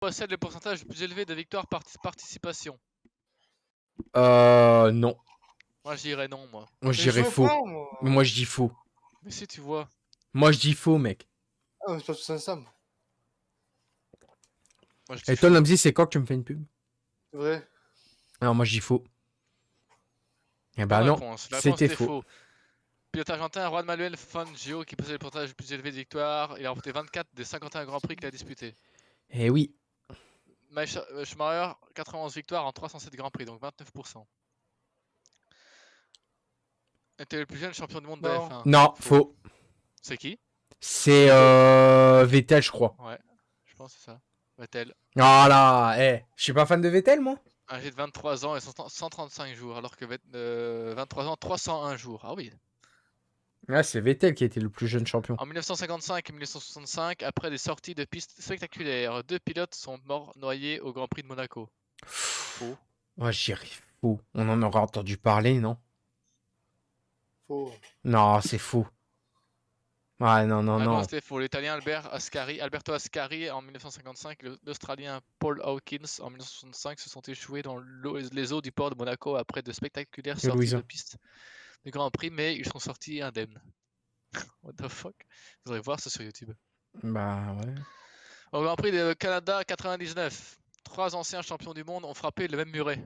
possède le pourcentage le plus élevé de victoires par participation? Non. Moi, je dirais non, moi. Moi, je Mais dirais je faux. vois pas, moi. Mais moi, je dis faux. Mais si tu vois. Moi, je dis faux, mec. Ah, mais c'est pas tout ensemble. Moi, je dis Et toi, faux. Namzi, c'est quand que tu me fais une pub? C'est vrai. Alors, moi, je dis faux. Eh Bonne bah non, réponse. La réponse c'était était faux. faux. Pilote argentin Juan Manuel Fangio qui possède le pourcentage le plus élevé de victoires. Il a remporté 24 des 51 Grands Prix qu'il a disputés. Eh oui. Schumacher, 91 victoires en 307 Grands Prix, donc 29%. Était le plus jeune champion du monde de Non. F1. Non, faux. C'est qui? C'est Vettel, je crois. Ouais, je pense que c'est ça. Vettel. Voilà, je suis pas fan de Vettel, moi. Âgé de 23 ans et 135 jours, alors que 23 ans, 301 jours. Ah oui. Ouais, c'est Vettel qui était le plus jeune champion. En 1955 et 1965, après des sorties de pistes spectaculaires, 2 pilotes sont morts noyés au Grand Prix de Monaco. Faux. Ouais, j'y arrive faux. On en aura entendu parler, non? Faux. Non, c'est faux. Ouais, non, non, non. C'était faux. L'Italien Alberto Ascari en 1955 et l'Australien Paul Hawkins en 1965 se sont échoués dans les eaux du port de Monaco après de spectaculaires sorties Louisa. de piste du Grand Prix, mais ils sont sortis indemnes. What the fuck? Vous devriez voir ça sur YouTube. Bah ouais. Au Grand Prix de Canada 99, 3 anciens champions du monde ont frappé le même muret.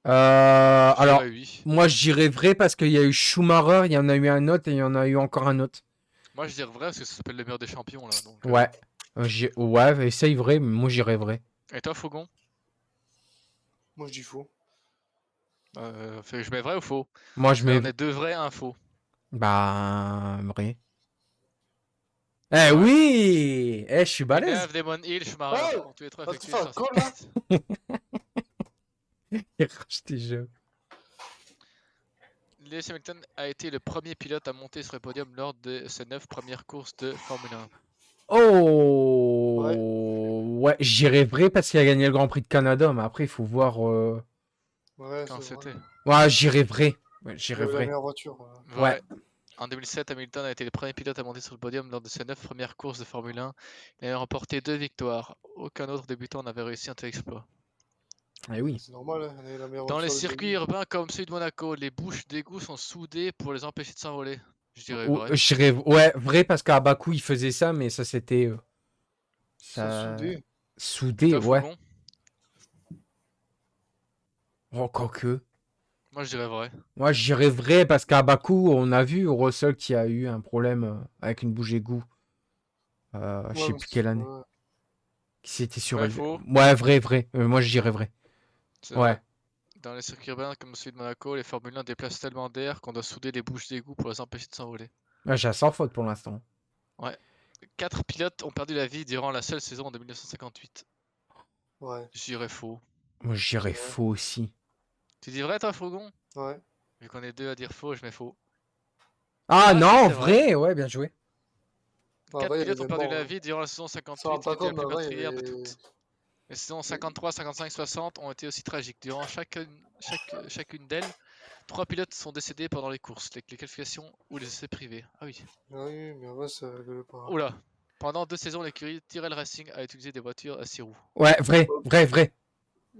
Alors, Oui. moi je dirais vrai parce qu'il y a eu Schumacher, il y en a eu un autre et il y en a eu encore un autre. Moi je dirais vrai parce que ça s'appelle le mur des champions là. Donc, ouais. Ouais, essaye vrai, mais moi j'irais vrai. Et toi, Faugon? Moi, je dis faux. Je mets vrai ou faux? Moi je mets. On est 2 vrais, 1 faux. Bah, vrai. Eh oui! Je suis balèze! Villeneuve, Damon Hill, Schumacher. Oh, Tous les 3 tu effectués fais un sur con, cette là? Il a racheté jeu. Lewis Hamilton a été le premier pilote à monter sur le podium lors de ses 9 premières courses de Formule 1. Oh! Ouais, j'irais vrai parce qu'il a gagné le Grand Prix de Canada, mais après il faut voir. Ouais, Quand c'est c'était? vrai. Ouais, j'irais vrai. Ouais, Il j'irais avait la vrai. meilleure voiture. Ouais. En 2007, Hamilton a été le premier pilote à monter sur le podium lors de ses 9 premières courses de Formule 1. Il a remporté 2 victoires. Aucun autre débutant n'avait réussi un tel exploit. Eh oui. C'est normal, hein, il avait la meilleure Dans les voiture. circuits urbains comme celui de Monaco, les bouches d'égout sont soudées pour les empêcher de s'envoler. Je dirais Oh, vrai. j'irais. Ouais, vrai parce qu'à Bakou il faisait ça, mais ça c'était. Ils sont soudés. Soudé, Toi, ouais. Faugon? Oh, quoique. Moi, je dirais vrai. Moi, je dirais vrai parce qu'à Bakou, on a vu Russell qui a eu un problème avec une bouche d'égout. Je sais plus quelle année. Ouais. Qui s'était Vrai, surélevé. faux? Ouais, vrai, vrai. Moi, je dirais vrai. C'est Ouais. vrai. Dans les circuits urbains comme celui de Monaco, les Formule 1 déplacent tellement d'air qu'on doit souder les bouches d'égout pour les empêcher de s'envoler. Ouais, j'ai sans faute pour l'instant. Ouais. 4 pilotes ont perdu la vie durant la seule saison de 1958. Ouais. Je dirais faux. Moi, je dirais Ouais. faux aussi. Tu dis vrai, toi, Faugon? Ouais. Vu qu'on est 2 à dire faux, je mets faux. Ah si, non, c'est vrai. vrai. Ouais, bien joué. 4 Vrai, il y pilotes ont avait perdu mort, la hein. vie durant la saison Ça rend 58, qui pas était la compte, plus mais vrai, il y meurtrière de avait... toutes. Les saisons 53, 55, 60 ont été aussi tragiques. Durant chacune d'elles, 3 pilotes sont décédés pendant les courses, les qualifications ou les essais privés. Ah oui. Oui, mais en vrai, ça rigole pas. Oula. Pendant 2 saisons, l'écurie Tyrrell Racing a utilisé des voitures à 6 roues. Ouais, vrai, vrai, vrai.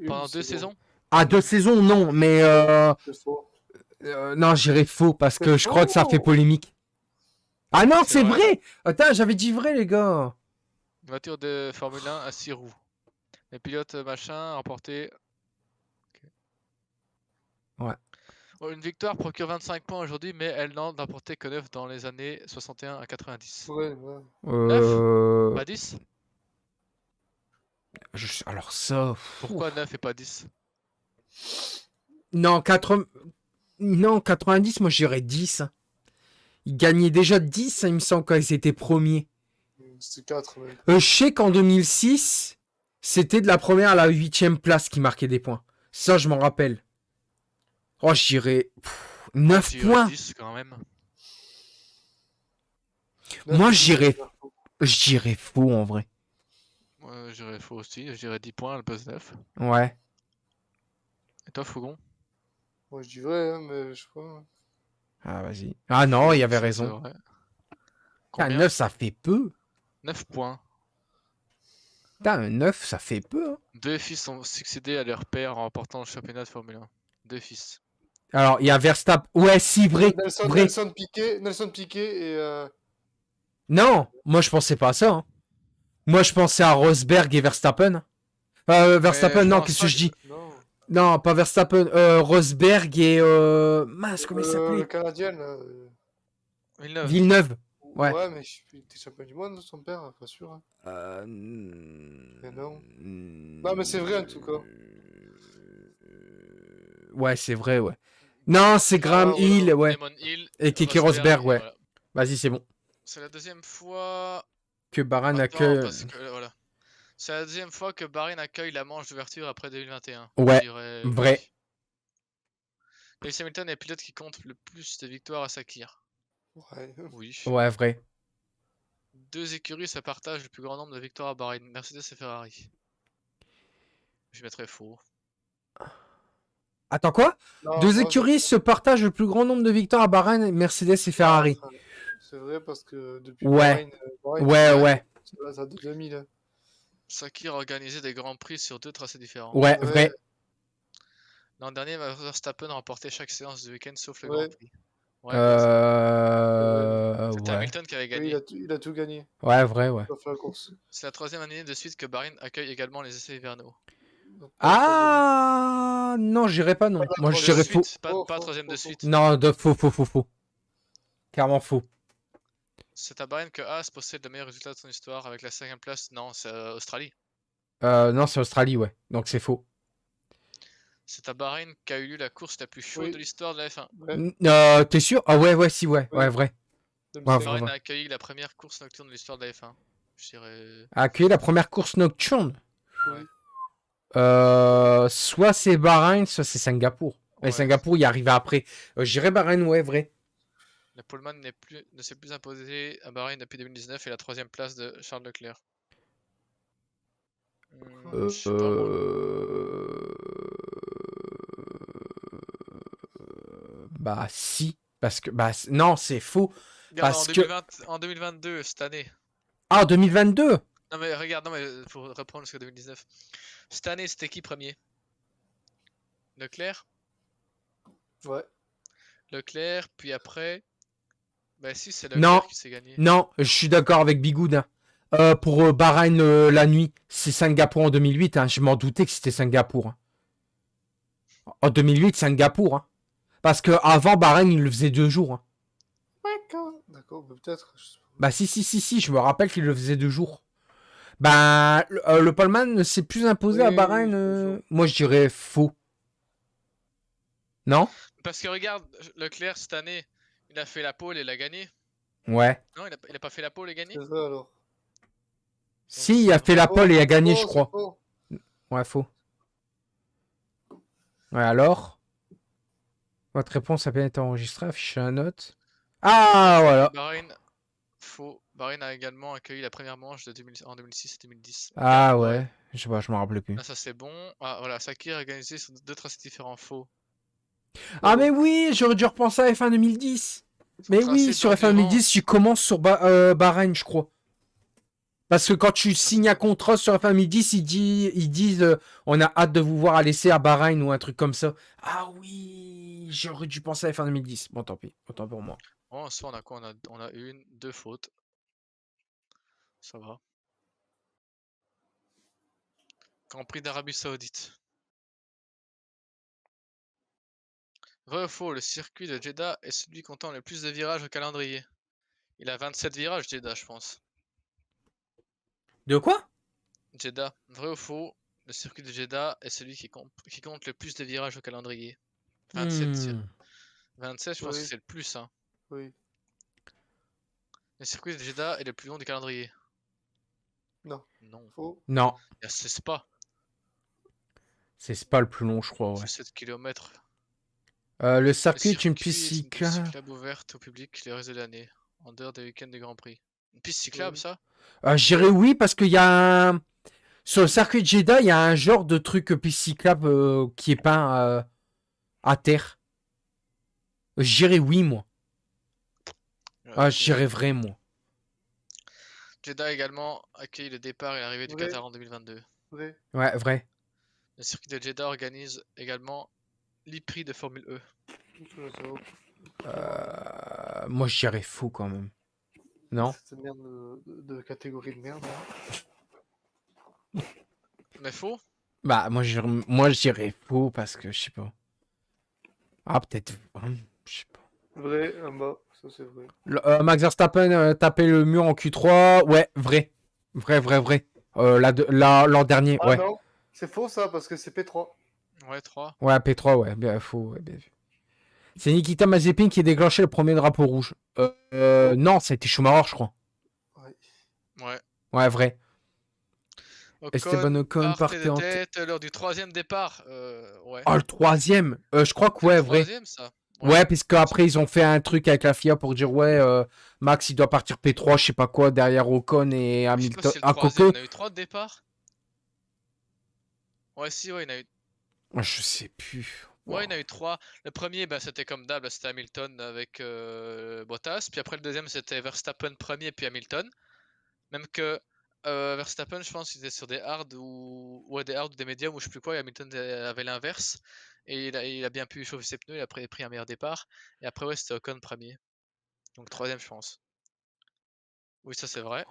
Pendant 2 saisons? Ah, 2 saisons, non, mais C'est faux. non, j'irais faux parce que C'est je crois que ça fait faux. polémique. Ah non, C'est c'est vrai. vrai. Attends, j'avais dit vrai, les gars. Une voiture de Formule 1 à 6 roues. Les pilotes machin remporté. Ouais. Une victoire procure 25 points aujourd'hui, mais elle n'en a remporté que 9 dans les années 61 à 90. Ouais, ouais. 9? Pas 10? Alors ça... Pourquoi 9 et pas 10? Non, 90, moi j'irais 10. Ils gagnaient déjà 10, il me semble, quand ils étaient premiers. C'était 4 même. Je sais qu'en 2006, c'était de la première à la 8ème place qui marquait des points. Ça, je m'en rappelle. Oh, je dirais 9 Je points. 10 quand même. Moi, je dirais faux en vrai. Je dirais faux aussi. Je dirais 10 points, elle pose 9. Ouais. Et toi, Fougon? Moi, je dis vrai, hein, mais je sais pas. Ah, vas-y. Ah non, il y avait raison. Vrai. Ah, 9, ça fait peu. 9 points. Putain, un 9, ça fait peu. Hein. 2 fils ont succédé à leur père en remportant le championnat de Formule 1. 2 fils. Alors, il y a Verstappen. Ouais, si, vrai. Vrai. Nelson Piquet et... Non, moi, je pensais pas à ça. Hein. Moi, je pensais à Rosberg et Verstappen. Verstappen, je non, pense qu'est-ce pas que je dis? Non. Non, pas Verstappen. Rosberg et... Mince, comment il Le s'appelait? Canadien, là. Villeneuve. Villeneuve. Ouais. Ouais, mais il était champion du monde, son père, pas sûr. Hein. Mais non. Non, mais c'est vrai, en tout cas. Ouais, c'est vrai, ouais. Non, c'est Graham Ah, voilà. Hill, ouais. Damon Hill. Et Keke Rosberg, et ouais. voilà. Vas-y, c'est bon. C'est la deuxième fois. Que Baran Attends, accueille... parce que voilà. C'est la deuxième fois que Bahreïn accueille la manche d'ouverture après 2021. Ouais, Je dirais vrai. oui. Lewis Hamilton est le pilote qui compte le plus de victoires à Sakir. Ouais. Oui. Ouais, vrai. 2 écuries se partagent le plus grand nombre de victoires à Bahreïn, Mercedes et Ferrari. Je mettrais faux. Attends, quoi? Non, Deux non, écuries se partagent le plus grand nombre de victoires à Bahreïn, Mercedes et Ferrari. enfin, c'est vrai parce que depuis Ouais. Bahreïn, Ouais, Ouais. ouais. ça date de 2000. Hein. Sakir a organisé des grands prix sur 2 tracés différents. Ouais, Ouais, vrai. L'an dernier, Verstappen remportait chaque séance du week-end sauf le ouais. Grand Prix. Ouais, vrai ça. C'était Ouais. Hamilton qui avait Oui, gagné. il a tout gagné. Ouais, vrai, ouais. Il a fait la course. C'est la 3e année de suite que Bahreïn accueille également les essais hivernaux. Donc, pas le troisième. Ah non, j'irai pas non. Pas Moi, je De dirais troisième. faux. suite, pas Faux, 3e de faux. suite. Non, faux. Clairement faux. C'est à Bahreïn que Haas possède le meilleur résultat de son histoire avec la 5e place. Non, c'est Australie. Non, c'est Australie, ouais. Donc c'est faux. C'est à Bahreïn qu'a eu lieu la course la plus chaude Oui. de l'histoire de la F1. Ouais, T'es sûr? Ah ouais, si, ouais. Oui. Ouais, vrai. Ouais, 2005. vrai, Bahreïn vrai. a accueilli la première course nocturne de l'histoire de la F1. Je dirais. A accueilli la première course nocturne. Ouais. Soit c'est Bahreïn, soit c'est Singapour. Et Ouais. Singapour, il est arrivé après. J'irai Bahreïn, ouais, vrai. Le poleman ne s'est plus imposé à Bahreïn depuis 2019 et la 3e place de Charles Leclerc. Je sais pas moi. Bah si. Parce que... Bah non, c'est faux. Regarde, Parce que... en 2022, cette année. Ah, 2022. Non mais regarde, non mais pour reprendre jusqu'à 2019. Cette année, c'était qui premier? Leclerc? Ouais. Leclerc, puis après. Bah si, c'est Non. Leclerc qui s'est gagné. Non, je suis d'accord avec Bigoud. Hein. Pour Bahreïn la nuit, c'est Singapour en 2008. Hein. Je m'en doutais que c'était Singapour. Hein. En 2008, Singapour. Hein. Parce que avant Bahreïn, il le faisait 2 jours. Hein. D'accord, peut-être. Je sais pas. Bah si, je me rappelle qu'il le faisait 2 jours. Bah le poleman s'est plus imposé à Oui, Bahreïn. Moi je dirais faux. Non? Parce que regarde, Leclerc cette année, il a fait la pole et il a gagné. Ouais. Non, il a pas fait la pole et gagné? C'est ça alors. Si, il a fait la pole et a gagné, je crois. Faux. Ouais, faux. Ouais, alors? Votre réponse a bien été enregistrée, affichez la note. Ah, voilà. Bahreïn, faux. Bahreïn a également accueilli la première manche de en 2006 et 2010. Ah, ouais. Je sais pas, je m'en rappelle plus. Ah, ça c'est bon. Ah voilà, Sakir a organisé sur 2 tracés différents. Faux. Ah, mais oui, j'aurais dû repenser à F1 2010. Son Mais tracé oui, sur F1 2010, d'endurance. tu commences sur Bahreïn, je crois. Parce que quand tu signes un contrat sur F1 2010, ils disent on a hâte de vous voir à l'essai à Bahreïn ou un truc comme ça. Ah oui, j'aurais dû penser à F1 2010. Bon, tant pis, autant pour moi. Oh, en soi, on a quoi? On a 1, 2 fautes. Ça va. Grand Prix d'Arabie Saoudite. Vrai ou faux, le circuit de Jeddah est celui comptant le plus de virages au calendrier. Il a 27 virages, Jeddah, je pense. De quoi? Jeddah. Vrai ou faux, le circuit de Jeddah est celui qui compte le plus de virages au calendrier. 27. 27, je pense que Oui. c'est le plus. Hein. Oui. Le circuit de Jeddah est le plus long du calendrier. Non. Non. Faux. Non, C'est Spa. c'est pas le plus long, je crois, ouais. C'est 7 km. Le Le circuit est une circuit piste est une piste cyclable. cyclable ouverte au public le reste de l'année, en dehors des week-ends de Grand Prix. Une piste cyclable, Oui. ça? Je dirais oui, parce qu'il y a un... Sur le circuit de Jeddah, il y a un genre de truc piste cyclable qui est peint à terre. Je dirais oui, moi. Ah, je dirais vrai, moi. Jeddah également accueille le départ et l'arrivée du Vrai. Qatar en 2022. Vrai. Ouais, vrai. Le circuit de Jeddah organise également l'e-prix de Formule E. Moi, je dirais faux quand même. Non? Cette merde de catégorie de merde. Hein. Mais faux? Bah, moi, je dirais faux parce que je sais pas. Ah, peut-être. Je sais pas. Vrai, en bas, ça c'est vrai. Max Verstappen tapait le mur en Q3. Ouais, vrai. Vrai. L'an dernier, Ah ouais. non, c'est faux ça parce que c'est P3. Ouais, 3. Ouais, P3, ouais. Bien, faux, ouais, bien vu. C'est Nikita Mazepin qui déclenchait le premier drapeau rouge. Non, ça a été Schumacher, je crois. Ouais. Ouais. Ouais, vrai. Esteban Ocon Ocon partait de partait en tête. tête lors du 3e départ. Ouais. Oh, le troisième. Je crois que C'est le ouais, vrai. 3e ça. Ouais, puisque après ils ont fait un truc avec la FIA pour dire ouais, Max il doit partir P3, je sais pas quoi, derrière Ocon et Je sais pas si Hamilton. c'est le Ah, 3e. Coco. On a eu 3 départs. Ouais, si, ouais, il y en a eu. Je sais plus. Ouais, Wow. il y en a eu 3. Le premier, bah, c'était comme d'hab, c'était Hamilton avec Bottas. Puis après, le deuxième, c'était Verstappen premier, puis Hamilton. Même que Verstappen, je pense, il était sur des hard ou des hard ou des médiums ou je sais plus quoi. Et Hamilton avait l'inverse. Et il a bien pu chauffer ses pneus. Il a pris un meilleur départ. Et après, ouais, c'était Ocon premier. Donc troisième, je pense. Oui, ça c'est vrai.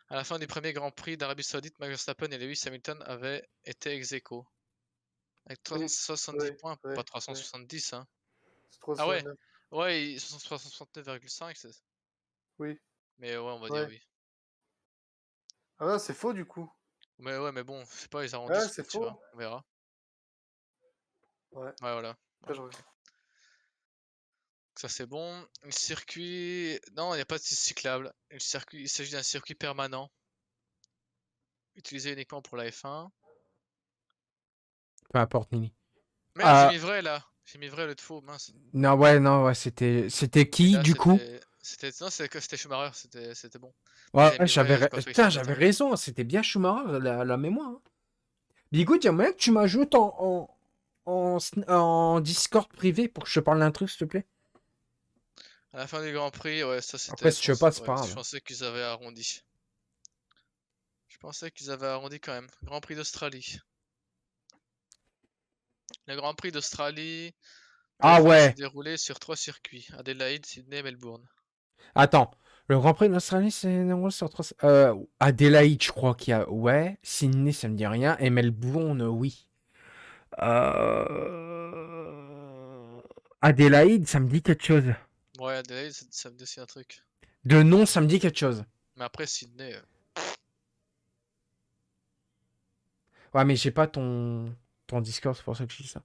À la fin du premier Grand Prix d'Arabie Saoudite, Max Verstappen et Lewis Hamilton avaient été ex aequo. Avec Oui, 370 ouais, points, ouais, pas ouais. 370, hein. C'est Ah ouais, 309. ouais, ils sont 369,5, Oui, mais ouais, on va dire ouais. oui. Ah non, c'est faux du coup. Mais ouais, mais bon, je sais pas, ils Ah, arrondissent c'est peut-être, tu vois, faux. on verra. Ouais, Ouais, voilà. ça je reviens. Ça c'est bon. Le circuit, non, il n'y a pas de piste cyclable. Le circuit, il s'agit d'un circuit permanent, utilisé uniquement pour la F1. Peu importe, Nini. Merde, j'ai mis vrai là. J'ai mis vrai le de faux, mince. Non, ouais, c'était Et qui là, du coup? non, c'était Schumacher, c'était bon. Mais Ouais, j'ai mis vrai, j'ai pas pris Putain, exprès de j'avais mettre vrai. raison, c'était bien Schumacher, la mémoire. Hein. Bigoud, il y a moyen que tu m'ajoutes en Discord privé pour que je te parle d'un truc, s'il te plaît. À la fin du Grand Prix, ouais, ça Après, c'était, si tu veux pas, c'est ouais, pas je grave. pensais qu'ils avaient arrondi. Je pensais qu'ils avaient arrondi quand même. Grand Prix d'Australie. Le Grand Prix d'Australie Ah s'est ouais, déroulé sur 3 circuits, Adélaïde, Sydney et Melbourne. attends. Le Grand Prix d'Australie, c'est sur 3... Adélaïde, je crois qu'il y a... Ouais, Sydney, ça me dit rien. Et Melbourne, oui. Adélaïde, ça me dit quelque chose. Ouais, Adélaïde, ça me dit aussi un truc. De nom, ça me dit quelque chose. Mais après, Sydney, Ouais, mais j'ai pas ton Discord, c'est pour ça que je dis ça.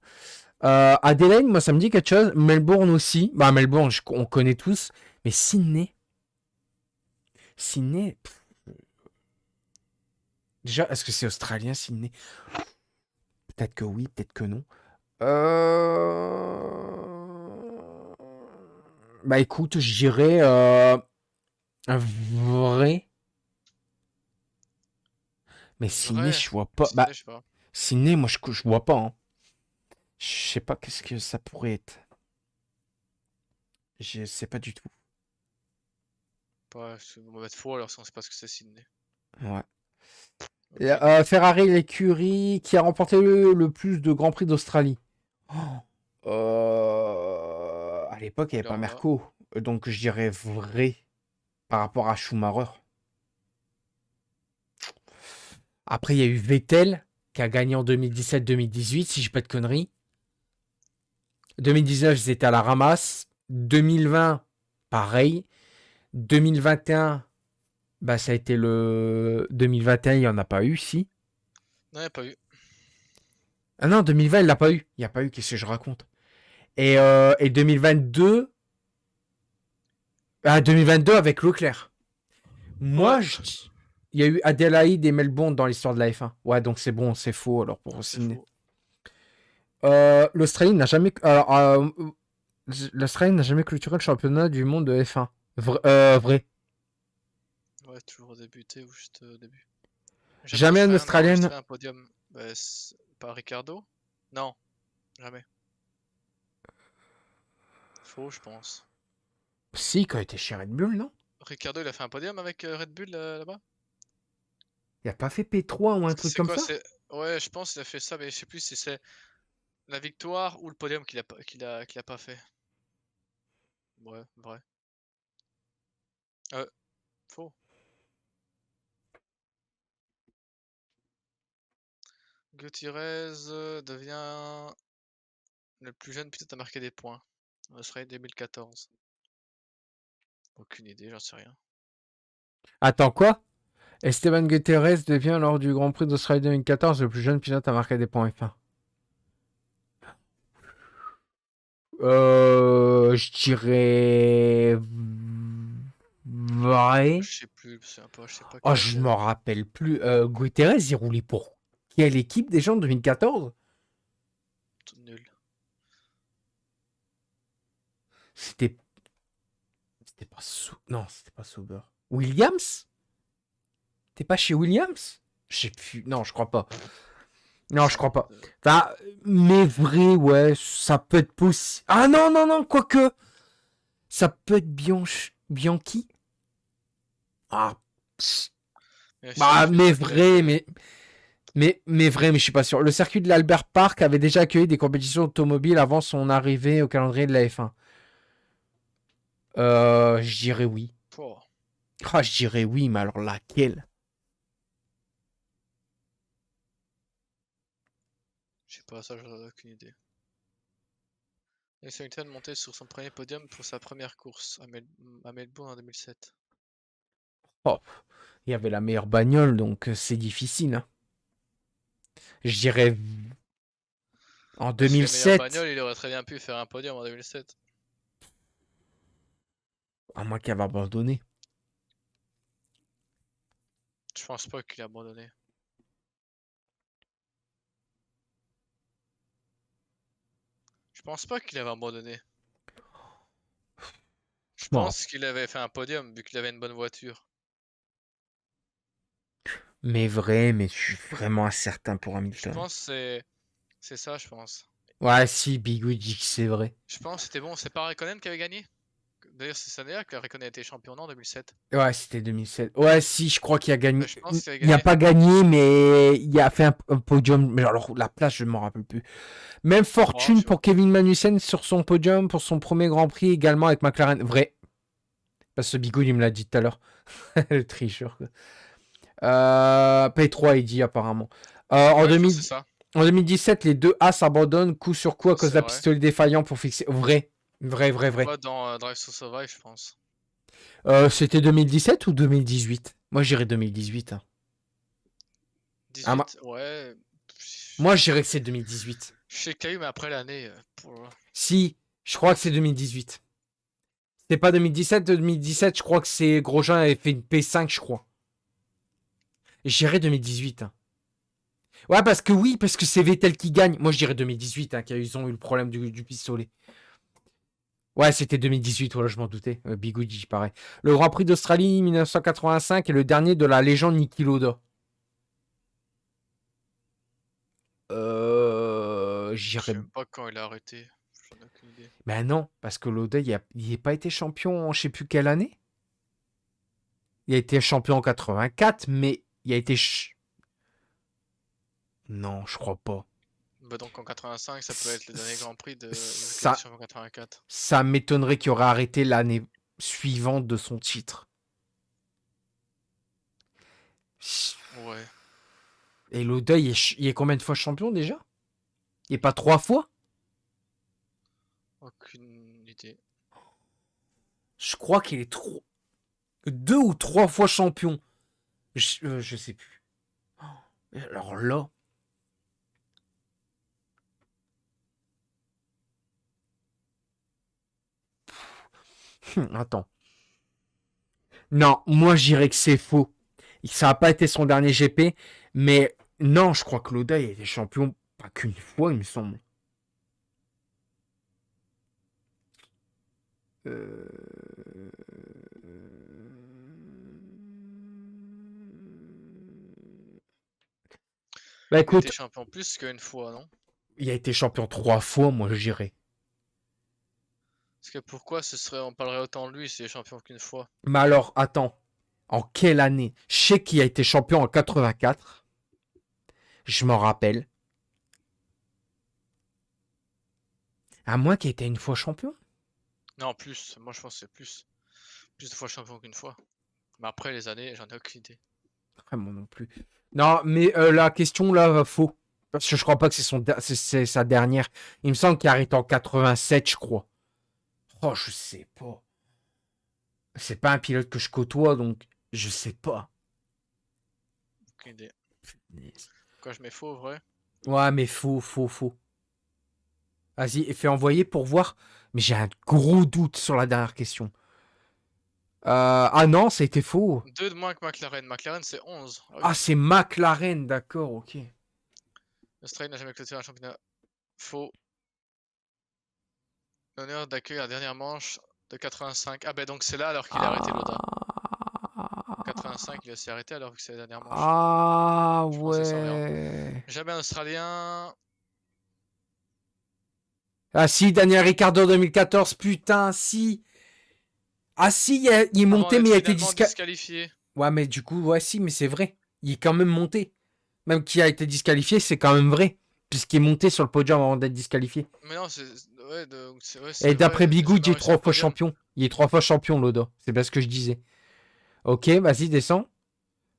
Adélaïde, moi, ça me dit quelque chose. Melbourne aussi. Bah, Melbourne, on connaît tous. Mais Sydney. Sydney. Déjà, est-ce que c'est australien, Sydney? Peut-être que oui, peut-être que non. Bah, écoute, je dirais vrai. Mais Sydney, vrai. je vois pas. Sydney, Bah, je sais pas. Sydney, moi, je vois pas. Hein. Je sais pas qu'est-ce que ça pourrait être. Je sais pas du tout. On va mettre faux alors si on sait pas ce que c'est Sydney. Ouais. Et, Ok. Ferrari, l'écurie qui a remporté le plus de Grands Prix d'Australie. À l'époque, il n'y avait pas Alors là, Merco. Donc, je dirais vrai par rapport à Schumacher. Après, il y a eu Vettel qui a gagné en 2017-2018, si je dis pas de conneries. 2019, ils étaient à la ramasse. 2020, pareil. 2021, bah, ça a été le 2021, il n'y en a pas eu, si. non, il a pas eu. Ah non, 2020, il l'a pas eu. Il n'y a pas eu, qu'est-ce que je raconte. Et 2022, 2022 avec Leclerc. Ouais. Moi, il y a eu Adélaïde et Melbourne dans l'histoire de la F1. Ouais, donc c'est bon, c'est faux alors pour Non, c'est Sydney. faux. L'Australie n'a jamais. Alors, l'Australie n'a jamais clôturé le championnat du monde de F1. Vrai. Ouais, toujours débuté ou juste au début. Jamais un Jamais une Australien n'a Australienne. enregistré un podium. Bah, pas Ricardo? Non, jamais. Faux, je pense. Si, quand il était chez Red Bull, non? Ricardo, il a fait un podium avec Red Bull là-bas? Il a pas fait P3 ou un truc C'est comme quoi? ça? Ouais, je pense qu'il a fait ça, mais je sais plus si c'est la victoire ou le podium qu'il a pas fait. Ouais, vrai. Faux. Gutiérrez devient le plus jeune pilote à marquer des points. Ce serait 2014. Aucune idée, j'en sais rien. Attends, quoi? Esteban Gutiérrez devient lors du Grand Prix d'Australie 2014 le plus jeune pilote à marquer des points F1. Je dirais vrai. Je sais plus, je sais pas Oh, quelle je année. m'en rappelle plus. Gutiérrez, il roulait pour quelle équipe déjà en 2014? Tout nul. C'était pas non, c'était pas Sauber. Williams? T'es pas chez Williams? Je sais plus. Non, je crois pas. Non, je crois pas. Enfin, mais vrai, ouais, ça peut être possible. Ah non, non, non, quoique. Ça peut être Bianchi. Ah. Mais je Bah, je vais mais dire quelle vrai, année. mais vrai, mais je suis pas sûr. Le circuit de l'Albert Park avait déjà accueilli des compétitions automobiles avant son arrivée au calendrier de la F1. Je dirais oui. Pouah, Ah, je dirais oui, mais alors laquelle? je sais pas, ça, j'en ai aucune idée. Lewis Hamilton montait sur son premier podium pour sa première course à Melbourne en 2007. Oh, il y avait la meilleure bagnole, donc c'est difficile, hein. Je dirais en S'il a meilleure 2007. bagnole, il aurait très bien pu faire un podium en 2007. À moins qu'il avait abandonné. Je pense pas qu'il a abandonné. Je pense pas qu'il avait abandonné. Je Bon, pense qu'il avait fait un podium vu qu'il avait une bonne voiture. mais vrai, mais je suis vraiment incertain pour Je Hamilton. pense que c'est ça, je pense. Ouais, si, Bigou dit que c'est vrai. Je pense que c'était bon. C'est pas Raikkonen qui avait gagné? D'ailleurs, c'est cette année-là que Raikkonen a été champion en 2007. Ouais, c'était 2007. Ouais, si, je crois qu'il a Ouais, gagné. je pense qu'il avait Il n'a gagné. pas gagné, mais il a fait un podium. Mais alors, la place, je ne m'en rappelle plus. Même Oh, fortune pour Kevin Magnussen sur son podium pour son premier Grand Prix, également avec McLaren. Vrai. Parce que Bigou, il me l'a dit tout à l'heure. Le tricheur. P3, il dit apparemment. ouais, je pense que c'est ça. En 2017, les deux As abandonnent coup sur coup à cause C'est d'un vrai. pistolet défaillant pour fixer. Vrai. Vrai, vrai, On vrai. va dans Drive to Survive, je pense. C'était 2017 ou 2018? Moi, j'irais 2018. Hein. Ah, 18, ouais. moi, je dirais que c'est 2018. Je sais qu'il y a eu, mais après l'année. Si, je crois que c'est 2018. C'était pas 2017, 2017, je crois que c'est Grosjean avait fait une P5, je crois. Et je dirais 2018. Hein. Ouais, parce que oui, parce que c'est Vettel qui gagne. Moi, je dirais 2018, hein, qu'ils ont eu le problème du pistolet. Ouais, c'était 2018, voilà, je m'en doutais. Bigoudi, pareil. Le Grand Prix d'Australie 1985 est le dernier de la légende Niki Lauda. Je sais J'irais. même pas quand il a arrêté. J'en ai aucune idée. Ben non, parce que Lauda, il n'a pas été champion en je sais plus quelle année. Il a été champion en 84, mais il a été. Non, je crois pas. Bah donc en 85, ça peut être le dernier Grand Prix de vu qu'il a été Ça, champion en 84. ça m'étonnerait qu'il aurait arrêté l'année suivante de son titre. Ouais. Et Lauda, il est combien de fois champion déjà? Il est pas 3 fois? Aucune idée. Je crois qu'il est 2 ou 3 fois champion. Je sais plus. Alors là. Attends. Non, moi je dirais que c'est faux. Ça n'a pas été son dernier GP, mais non, je crois que Lauda il était champion pas qu'une fois, il me semble. Euh... Bah Il était écoute, champion plus qu'une fois, non? il a été champion 3 fois, moi je dirais. Parce que pourquoi on parlerait autant de lui s'il est champion qu'une fois? Mais alors, attends. En quelle année? Je sais qu'il a été champion en 84. Je m'en rappelle. À moins qu'il ait été une fois champion. Non, plus. Moi, je pense que c'est plus. Plus de fois champion qu'une fois. Mais après, les années, j'en ai aucune idée. Après, moi non plus. Non, mais la question là, faux. Parce que je crois pas que c'est sa dernière. Il me semble qu'il arrête en 87, je crois. Oh, je sais pas. C'est pas un pilote que je côtoie, donc je sais pas. Aucune idée. Quand je mets faux, vrai? Ouais, mais faux. Vas-y, fais envoyer pour voir. Mais j'ai un gros doute sur la dernière question. Ah non, ça a été faux. 2 de moins que McLaren. McLaren, c'est 11. Ah oui. Ah, c'est McLaren, d'accord, ok. Australie n'a jamais clôturé un championnat. Faux. L'honneur d'accueillir la dernière manche de 85. Ah, ben donc c'est là alors qu'il a arrêté Loda. 85, il s'est arrêté alors que c'est la dernière manche. Ah Je pensais sans rien. ouais. Jamais un Australien. Ah si, Daniel Ricciardo 2014, putain, si. Ah si, il est Avant monté, d'être mais il a été finalement disqualifié. Ouais, mais du coup, ouais, si, mais c'est vrai. Il est quand même monté. Même qui a été disqualifié, c'est quand même vrai. Puisqu'il est monté sur le podium avant d'être disqualifié. Mais non, c'est. Ouais, ouais, Et d'après vrai. Bigou, il Jamais est réussi au 3 fois podium. champion. Il est 3 fois champion, Loda. C'est bien ce que je disais. Ok, vas-y, descends.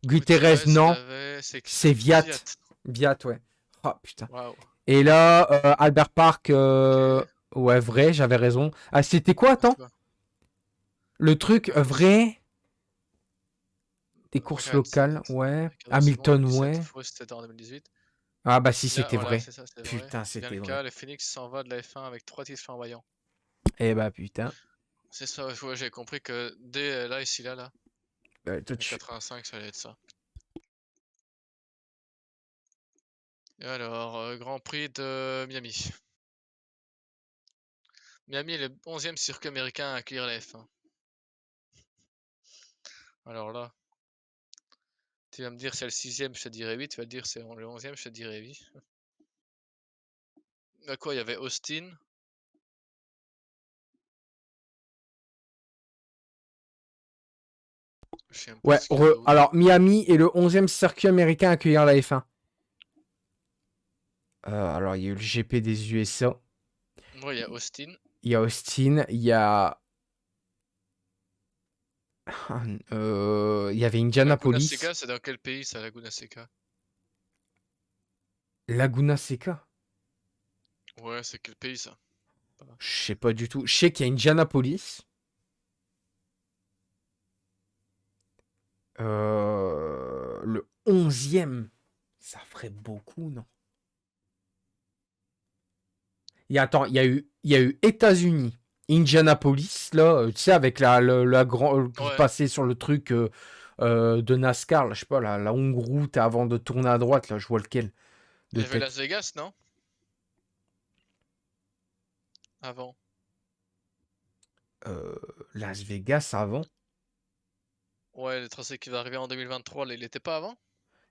Guterres, non. C'est Viat. Viat, ouais. Oh, putain. Waouh. Et là, Albert Park, Ok. ouais, vrai, j'avais raison. Ah, c'était quoi, attends? Le truc, vrai. Des courses locales, ouais. Hamilton, ouais. Faux, c'était en 2018. Ah, bah si, Là, c'était voilà, vrai. c'est ça, c'est vrai. Putain, c'était Bien le vrai. cas, le Phoenix s'en va de la F1 avec 3 titres flamboyants. Eh bah putain. C'est ça, ouais, j'ai compris que dès là, ici, là, Toi, le 85, ça allait être ça. Et alors, Grand Prix de Miami. Miami est le 11e circuit américain à accueillir la F1. Alors là, tu vas me dire c'est le 6e, je te dirais oui. Tu vas me dire c'est le 11e, je te dirais oui. Quoi, il y avait Austin. Je sais même pas Ouais, ce qu'il y a d'autre. alors Miami est le 11e circuit américain à accueillir la F1. Alors il y a eu le GP des USA. Ouais, il y a Austin. Il y a Austin, il y a... il y avait Laguna Indianapolis. Seca, c'est dans quel pays ça, Laguna Seca? Laguna Seca? Ouais, c'est quel pays ça? Je sais pas du tout. Je sais qu'il y a Indianapolis. Le 11e. Ça ferait beaucoup, non? Attends, il y a eu États-Unis, Indianapolis, là, tu sais, avec la grand, passé sur le truc de NASCAR, là, je sais pas, la longue route avant de tourner à droite, là, je vois lequel. Il y avait Las Vegas, non? Avant. Las Vegas avant? Ouais, le tracé qui va arriver en 2023, il était pas avant?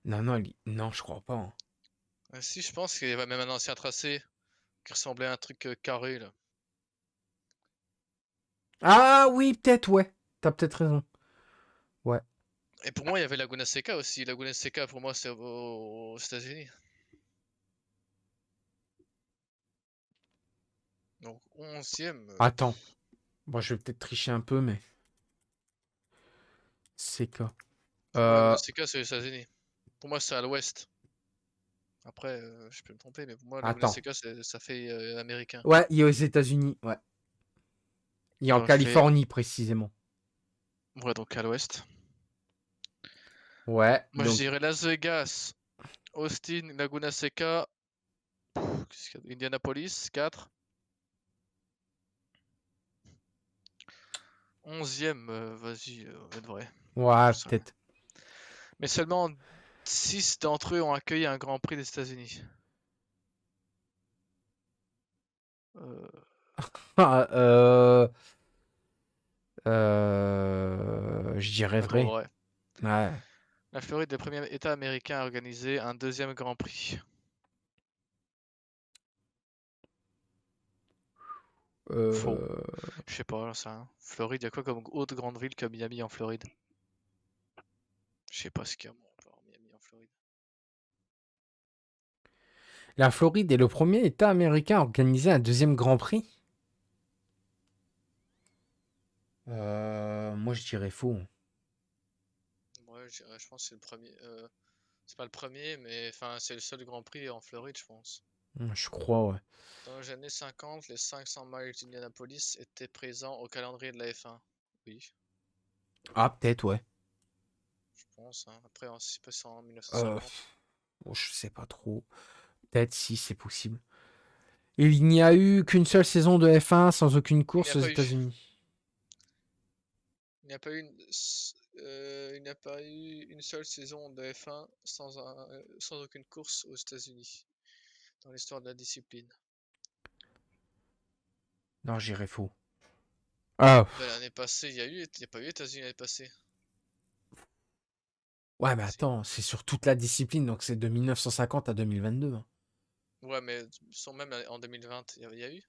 Non, je crois pas. Hein. Si, je pense qu'il y avait même un ancien tracé qui ressemblait à un truc carré, là. Ah oui, peut-être, ouais. T'as peut-être raison. Ouais. Et pour moi, il y avait Laguna Seca aussi. Laguna Seca, pour moi, c'est aux États-Unis. Donc, 11e. Attends. Bon, je vais peut-être tricher un peu, mais... Seca. Laguna Seca, c'est aux États-Unis. Pour moi, c'est à l'ouest. Après, je peux me tromper, mais pour moi, Laguna Seca, ça fait américain. Ouais, il est aux États-Unis, ouais. Il est en Californie, précisément. Ouais, donc à l'ouest. Ouais. Moi, je dirais Las Vegas, Austin, Laguna Seca, Indianapolis, 4. 11e, vas-y, on va être vrai. Ouais, peut-être. Mais seulement 6 d'entre eux ont accueilli un Grand Prix des États-Unis. Je dirais vrai. Ouais. La Floride est le premier État américain à organiser un 2e Grand Prix. Faux. Euh, Je sais pas, ça. Hein. Floride, y a quoi comme autre grande ville que Miami en Floride? Je sais pas ce qu'il y a, moi, encore Miami en Floride. La Floride est le premier État américain à organiser un deuxième Grand Prix. Moi, je dirais faux. Ouais, je pense que c'est le premier. C'est pas le premier, mais enfin, c'est le seul Grand Prix en Floride, je pense. Je crois, ouais. Dans les années 50, les 500 miles d'Indianapolis étaient présents au calendrier de la F1. Oui, Ah, peut-être, ouais. je pense. Hein. Après, on sait pas si c'est en Euh, 1950. bon, je sais pas trop. Peut-être si c'est possible. Il n'y a eu qu'une seule saison de F1 sans aucune Il n'y course a aux pas eu. États-Unis. Il n'y a pas eu il n'y a pas eu une seule saison de F1 sans aucune course aux États-Unis dans l'histoire de la discipline. Non, j'irais faux. Ah, Ben, l'année passée, il n'y a pas eu États-Unis l'année passée. ouais, mais Si. attends, c'est sur toute la discipline, donc c'est de 1950 à 2022. Hein. Ouais, mais sont même en 2020, il y a eu?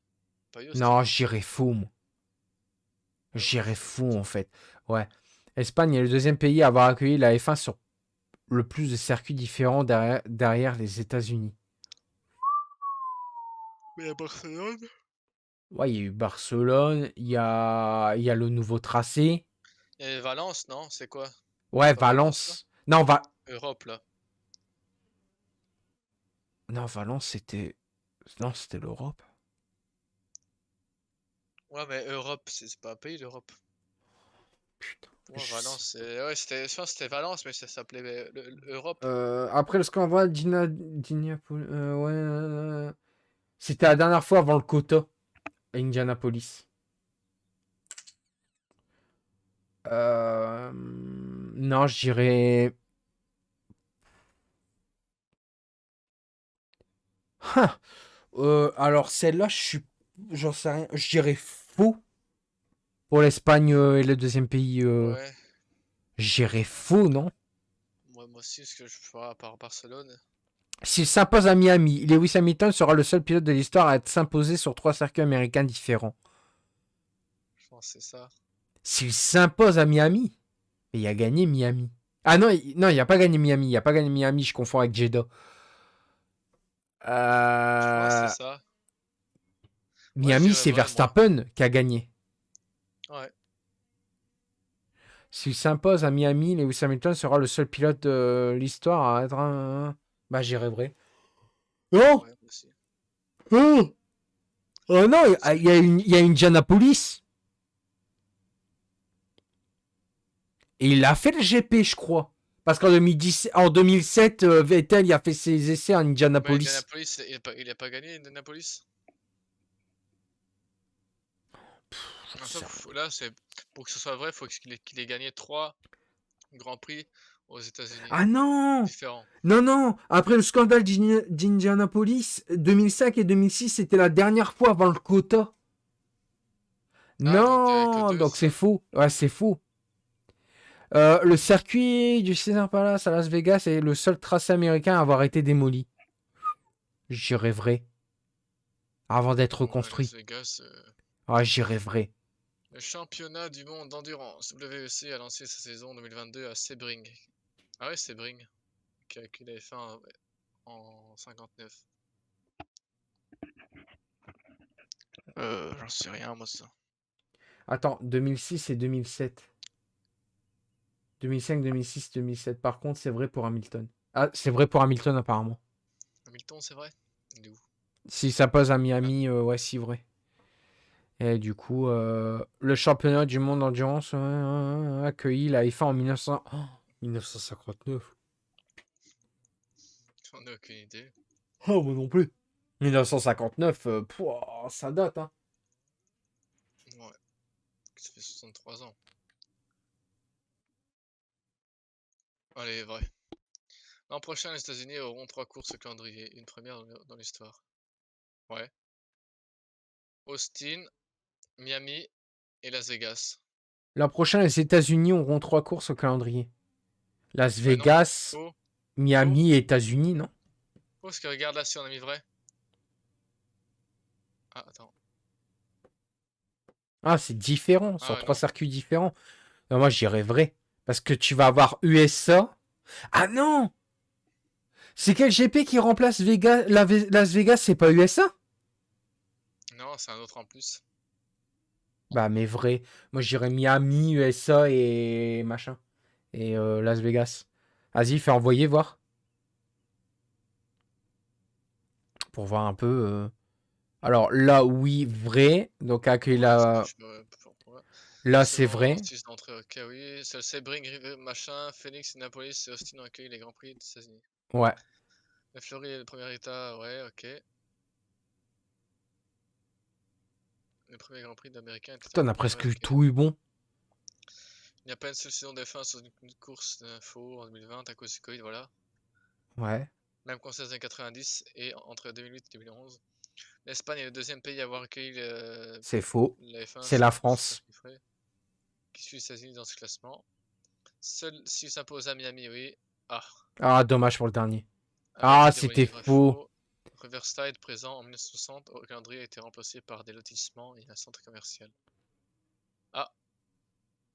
Pas eu Non, Australie. j'irais faux, moi. Ouais, moi J'irais je sais faux, en fait. Ouais. Espagne est le deuxième pays à avoir accueilli la F1 sur le plus de circuits différents derrière les États-Unis. mais à Barcelone? Ouais, il y a eu Barcelone, il y a le nouveau tracé. Il y avait Valence, non? C'est quoi? Ouais, Pas Valence, là? Valence. Non, Europe, là. non, Valence, c'était. Non, c'était l'Europe. Ouais, mais Europe, c'est pas un pays, l'Europe. Putain. Ouais, Valence, c'est. Ouais, je pense que c'était Valence, mais ça s'appelait Europe. Après le scandale ouais, c'était la dernière fois avant le quota à Indianapolis. Non, je dirais. Ah, alors celle-là, j'en sais rien. Je dirais faux pour l'Espagne et le deuxième pays. Ouais, Je dirais faux, non? moi aussi, ce que je ferai à part Barcelone. S'il s'impose à Miami, Lewis Hamilton sera le seul pilote de l'histoire à être s'imposer sur 3 circuits américains différents. Je pense que c'est ça. S'il s'impose à Miami, et il a gagné Miami. Ah non, non, il a pas gagné Miami. Il a pas gagné Miami, je confonds avec Jeddah. Je pense que Euh, c'est ça. Moi, je Miami, dirais c'est vrai, moi. Verstappen qui a gagné. Ouais. S'il s'impose à Miami, Lewis Hamilton sera le seul pilote de l'histoire à être un. Bah, j'y rêverai. Non. Ouais, moi aussi. Oh, oh non, C'est- il y a Indianapolis. Et il a fait le GP, je crois. Parce qu'en 2010, en 2007, Vettel il a fait ses essais à Mais Indianapolis. Indianapolis, il a pas gagné Indianapolis? J'en Ah, ça, sais rien. là, c'est pour que ce soit vrai, il faut qu'il ait gagné 3 Grands Prix aux États-Unis Ah non. différents. Non, non. Après le scandale d'Indianapolis, 2005 et 2006, c'était la dernière fois avant le quota. Ah, donc il y avait que Non, 2, donc c'est c'est ça? faux. Ouais, c'est faux. Le circuit du Caesars Palace à Las Vegas est le seul tracé américain à avoir été démoli. J'y rêverai. Avant d'être Ouais, Las reconstruit. Vegas. Ah, j'y rêverai. Le championnat du monde d'endurance WEC a lancé sa saison 2022 à Sebring. Ah ouais, Sebring, qu'il avait fait en 59. J'en sais rien, moi, ça. Attends, 2006 et 2007. 2005, 2006, 2007. Par contre, c'est vrai pour Hamilton. Ah, c'est vrai pour Hamilton apparemment. Hamilton, c'est vrai? Il est où? Si ça pose à Ah, Miami, ouais, si vrai. Et du coup, le championnat du monde d'endurance accueilli la F1 en 1959. j'en ai aucune idée. Oh, moi non plus. 1959, pouah, ça date, hein. Ouais, ça fait 63 ans. Allez, vrai. L'an prochain, les États-Unis auront 3 courses au calendrier, une première dans l'histoire. Ouais. Austin, Miami et Las Vegas. L'an prochain, les États-Unis auront 3 courses au calendrier. Las Bah non, Vegas, faux, faux. Miami et États-Unis, non? Parce que regarde là si on a mis vrai. Ah, attends. Ah, c'est différent, sur Ah 3 non. circuits différents. Non, moi, j'irais vrai. Parce que tu vas avoir USA. Ah non! C'est quel GP qui remplace Las Vegas, c'est pas USA? Non, c'est un autre en plus. Bah, mais vrai. Moi, j'irais Miami, USA et machin. Et Las Vegas. Vas-y, fais envoyer voir. Pour voir un peu. Alors là, oui, vrai. Donc accueil Ouais, ça, là. je me... pourquoi. Là, c'est Seulement vrai. 6 d'entrée, ok, oui. C'est Sebring, machin, Phoenix, Indianapolis et Austin ont accueilli les Grands Prix des États-Unis. Ouais. La Floride est le premier état, ouais, ok. Le premier Grand Prix d'Américain était Putain, en... on a Ouais, presque ok. tout eu bon. Il n'y a pas une seule saison de F1 sur une course d'info en 2020 à cause du Covid, voilà. Ouais. Même conseil des années 90 et entre 2008 et 2011. L'Espagne est le deuxième pays à avoir accueilli C'est faux. la F1 C'est la sur France. circuit frais, qui suit les États-Unis dans ce classement. Seul s'il s'impose à Miami, oui. Ah, Ah, dommage pour le dernier. avec Ah, qui démoli c'était les vrais faux. faux. Riverside, présent en 1960, au calendrier a été remplacé par des lotissements et un centre commercial. Ah,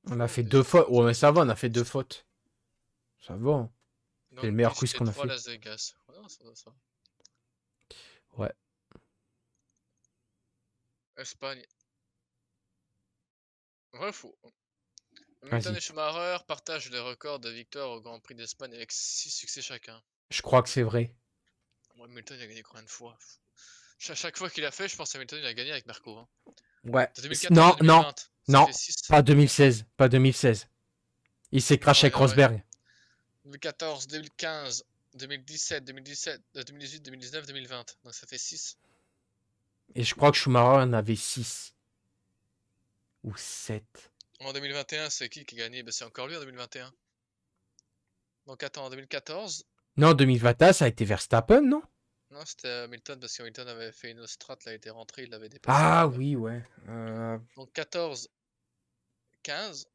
On a faux, fait des 2 fautes. Ouais, mais des ça va, on photos a de fait 2 piste. fautes. Ça va, hein. C'est le Donc, meilleur quiz piste qu'on a 3 fait. Las Vegas. Oh non, ça. Ouais. Espagne. Vrai ou faux? Hamilton Vas-y. et Schumacher partagent les records de victoires au Grand Prix d'Espagne avec 6 succès chacun. Je crois que c'est vrai. Moi, Hamilton il a gagné combien de fois? Chaque fois qu'il a fait, je pense que Hamilton il a gagné avec Marco. Hein. Ouais. De 2014 Non, à non, 2020, ça non. fait 6. Pas 2016. Pas 2016. Il s'est Ah craché ouais, avec ah ouais. Rosberg. 2014, 2015, 2017, 2018, 2019, 2020. Donc ça fait 6. Et je crois que Schumacher en avait 6. Ou 7. En 2021, c'est qui a gagné? C'est encore lui en 2021. Donc attends, en 2014, Non, 2021, ça a été Verstappen, non? non, c'était Hamilton parce qu'Hamilton avait fait une strat, là, il était rentré, il l'avait dépassé Ah Rosberg. oui, ouais. Donc 14, 15,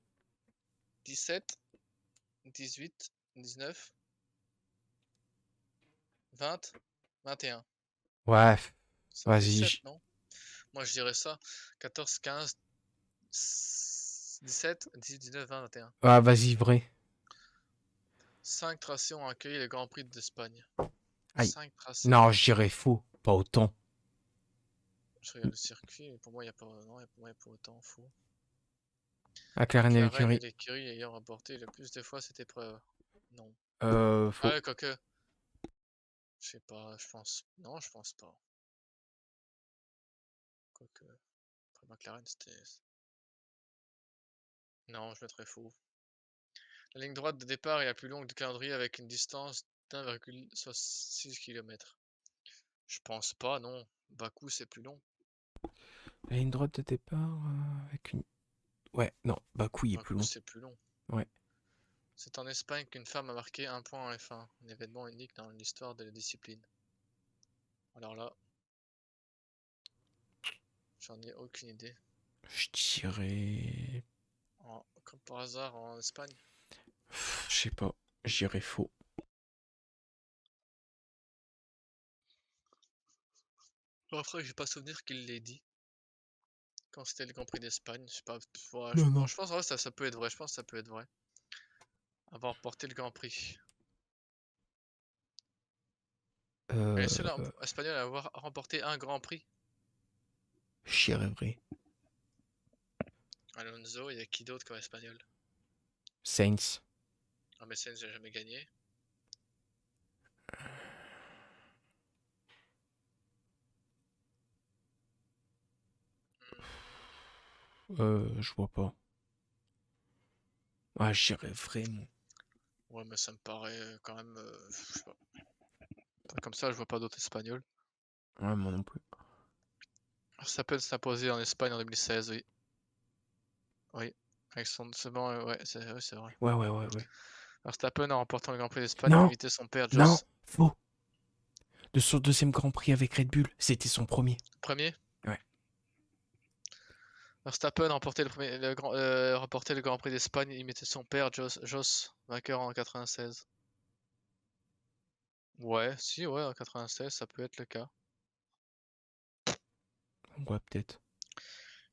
17, 18, 19, 20, 21. Ouais, Ça fait 7, vas-y. non? Moi je dirais ça. 14, 15, 17, 18, 19, 20, 21. Ah, vas-y, vrai. 5 tracés ont accueilli le Grand Prix d'Espagne. Aïe. 5 tracés. Non, je dirais faux. Pas autant. Je regarde le circuit, mais pour moi il n'y a pas. Non, pour moi il n'y a pas autant faux. McLaren et McLaren est l'écurie. l'écurie ayant remporté le plus de fois cette épreuve. Non. Ah Faux. ouais, quoique. Je sais pas, je pense. Non, je pense pas. Quoique. Après McLaren c'était. Non, je mettrais faux. La ligne droite de départ est la plus longue du calendrier avec une distance d'1,6 km. Je pense pas, non. Bakou c'est plus long. La ligne droite de départ avec une. Ouais, non, Bakou il est plus Bakou long. c'est plus long. Ouais. C'est en Espagne qu'une femme a marqué un point en F1, un événement unique dans l'histoire de la discipline. Alors là, j'en ai aucune idée. Je dirais. Comme par hasard en Espagne. Je sais pas. Je dirais faux. Après, j'ai pas souvenir qu'il l'ait dit. Quand c'était le Grand Prix d'Espagne, je sais pas. Ouais, Non, bon, non. je pense que ça peut être vrai. Je pense que ça peut être vrai. Avoir porté le Grand Prix. Elle est seule espagnole à avoir remporté un Grand Prix. Je dirais vrai. Alonso, il y a qui d'autre comme espagnol? Saints. Ah, mais Sainz n'a jamais gagné. Je vois pas. Ah, je dirais vrai, moi. Ouais, mais ça me paraît quand même. Je sais pas. Comme ça, je vois pas d'autres espagnols. Ouais, moi non plus. Verstappen s'est imposé en Espagne en 2016, oui. Oui. Avec son. C'est bon, ouais, c'est vrai. Ouais. Verstappen, en remportant le Grand Prix d'Espagne, Non, imitait son père non, Jos. faux. De son deuxième Grand Prix avec Red Bull, c'était son premier. Premier. Ouais. Verstappen remportait remportait le Grand Prix d'Espagne, imitait son père Jos, vainqueur en 96. Ouais, si, ouais, en 96, ça peut être le cas. Ouais, peut-être.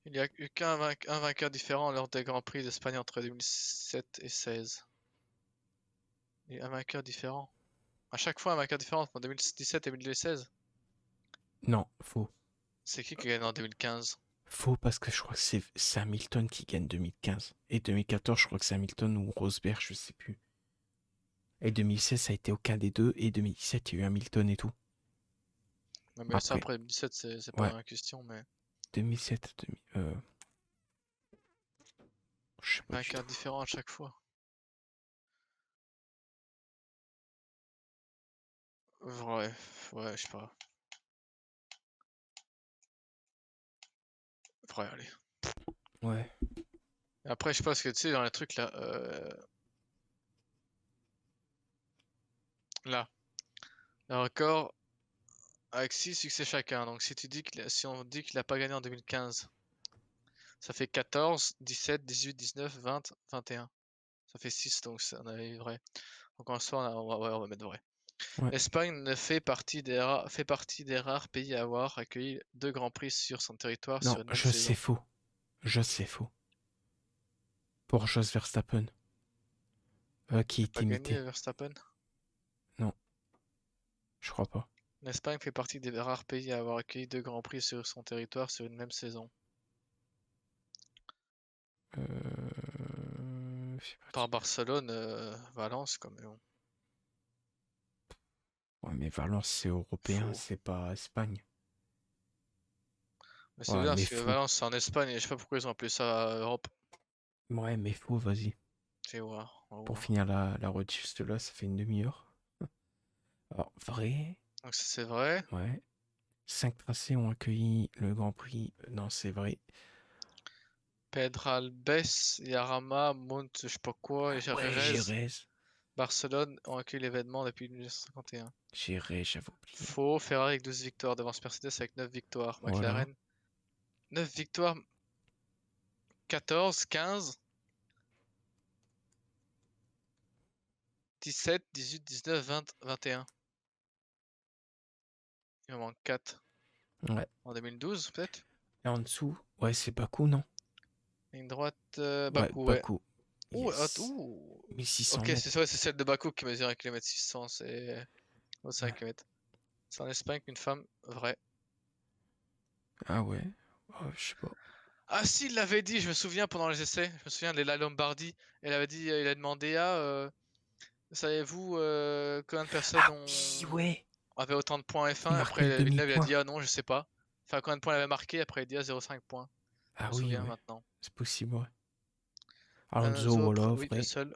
Il n'y a eu un vainqueur différent lors des Grands Prix d'Espagne entre 2007 et 2016. Il y a un vainqueur différent. À chaque fois, un vainqueur différent entre 2017 et 2016. Non, faux. C'est qui a gagné en 2015? Faux parce que je crois que c'est Hamilton qui gagne 2015. Et 2014, je crois que c'est Hamilton ou Rosberg, je sais plus. Et 2016, ça a été aucun des deux. Et 2017, il y a eu Hamilton et tout. Non, mais ça, après 2017, c'est pas une question, mais. 2007, je sais pas. Vainqueur différent à chaque fois. Ouais, je sais pas. Ouais, allez. Ouais. Après, je sais pas ce que tu sais, dans les trucs là. Là. Le record avec 6 succès chacun. Donc si on dit qu'il a pas gagné en 2015, ça fait 14, 17, 18, 19, 20, 21. Ça fait 6, donc on a vrai. Donc en soi, on va mettre vrai. Ouais. L'Espagne fait partie des rares pays à avoir accueilli 2 grands prix sur son territoire Non, sur une même je saison. sais faux. Je sais faux. Pour Jos Verstappen. Qui est Pas imité. gagné Verstappen? Non. Je crois pas. L'Espagne fait partie des rares pays à avoir accueilli 2 grands prix sur son territoire sur une même saison. Par Barcelone, Valence, comme bon. Ouais, mais Valence, c'est européen, c'est pas Espagne. Mais c'est bien parce que Valence, c'est en Espagne et je sais pas pourquoi ils ont appelé ça Europe. Ouais, mais faux, vas-y. Je vais voir. Pour finir la rediff de là, ça fait une demi-heure. Alors, vrai. Donc ça, c'est vrai. Ouais. 5 tracés ont accueilli le Grand Prix. Non, c'est vrai. Pedralbes, Jarama, Mont, je sais pas quoi, et Jerez. Barcelone ont accueilli l'événement depuis 1951. Jerez, j'avais oublié. Faux, Ferrari avec 12 victoires, devant Mercedes avec 9 victoires. McLaren, 9 victoires, 14, 15, 17, 18, 19, 20, 21. Il en manque 4. Ouais. En 2012, peut-être. Et en dessous, ouais, c'est Bakou, non? Ligne droite, Bakou, ouais. Bakou. Yes. 1600 ok, mètres. c'est celle de Bakou qui mesure 1 km 600, c'est 5 km. C'est en Espagne qu'une femme, vrai. Ah ouais, je sais pas. Ah si, il l'avait dit, je me souviens pendant les essais, je me souviens de la Lombardie, elle avait dit, il a demandé savez-vous combien de personnes avaient autant de points F1, après Villeneuve il a dit ah non je sais pas. Enfin combien de points il avait marqué, après il a dit 0,5 points. Ah je me souviens maintenant. C'est possible, ouais. Alonso, voilà, oui, vrai. seul.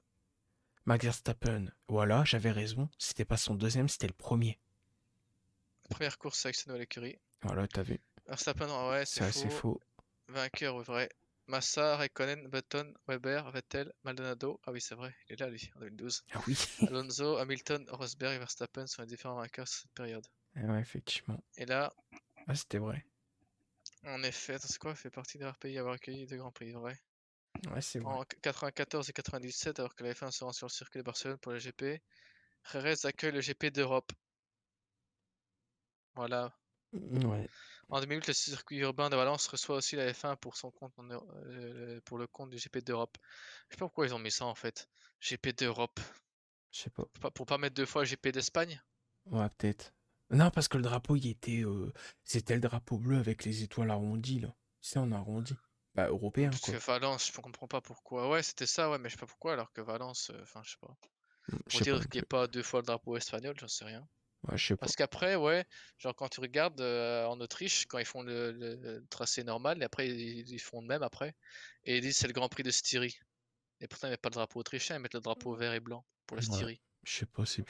Max Verstappen, voilà, j'avais raison. C'était pas son deuxième, c'était le premier. Première course avec sa nouvelle écurie. Voilà, t'as vu. Verstappen, ouais, c'est faux. Vainqueur, vrai. Massa, Raikkonen, Button, Weber, Vettel, Maldonado. Ah oui, c'est vrai, il est là lui, en 2012. Ah oui. Alonso, Hamilton, Rosberg et Verstappen sont les différents vainqueurs sur cette période. Ouais, effectivement. Et là. Ah, c'était vrai. En effet, c'est quoi, fait partie des rares pays à avoir accueilli 2 grands prix, vrai. Ouais, c'est vrai. En 94 et 97, alors que la F1 se rend sur le circuit de Barcelone pour le GP, Jerez accueille le GP d'Europe. Voilà. Ouais. En 2008, le circuit urbain de Valence reçoit aussi la F1 pour son compte pour le compte du GP d'Europe. Je sais pas pourquoi ils ont mis ça en fait. GP d'Europe. Je sais pas. Pour pas mettre 2 fois GP d'Espagne. Ouais, peut-être. Non, parce que le drapeau, il était. C'était le drapeau bleu avec les étoiles arrondies, là. C'est on arrondi. Bah, européen, Parce quoi. que Valence, je comprends pas pourquoi. Ouais, c'était ça, ouais, mais je sais pas pourquoi, alors que Valence, enfin, je sais pas. Pour dire qu'il n'y ait pas 2 fois le drapeau espagnol, j'en sais rien. Ouais, je sais pas. Parce qu'après, ouais, genre quand tu regardes en Autriche, quand ils font le tracé normal, et après ils font le même après, et ils disent c'est le Grand Prix de Styrie. Et pourtant, il n'y a pas de drapeau autrichien, ils mettent le drapeau vert et blanc pour le Styrie. Je sais pas, c'est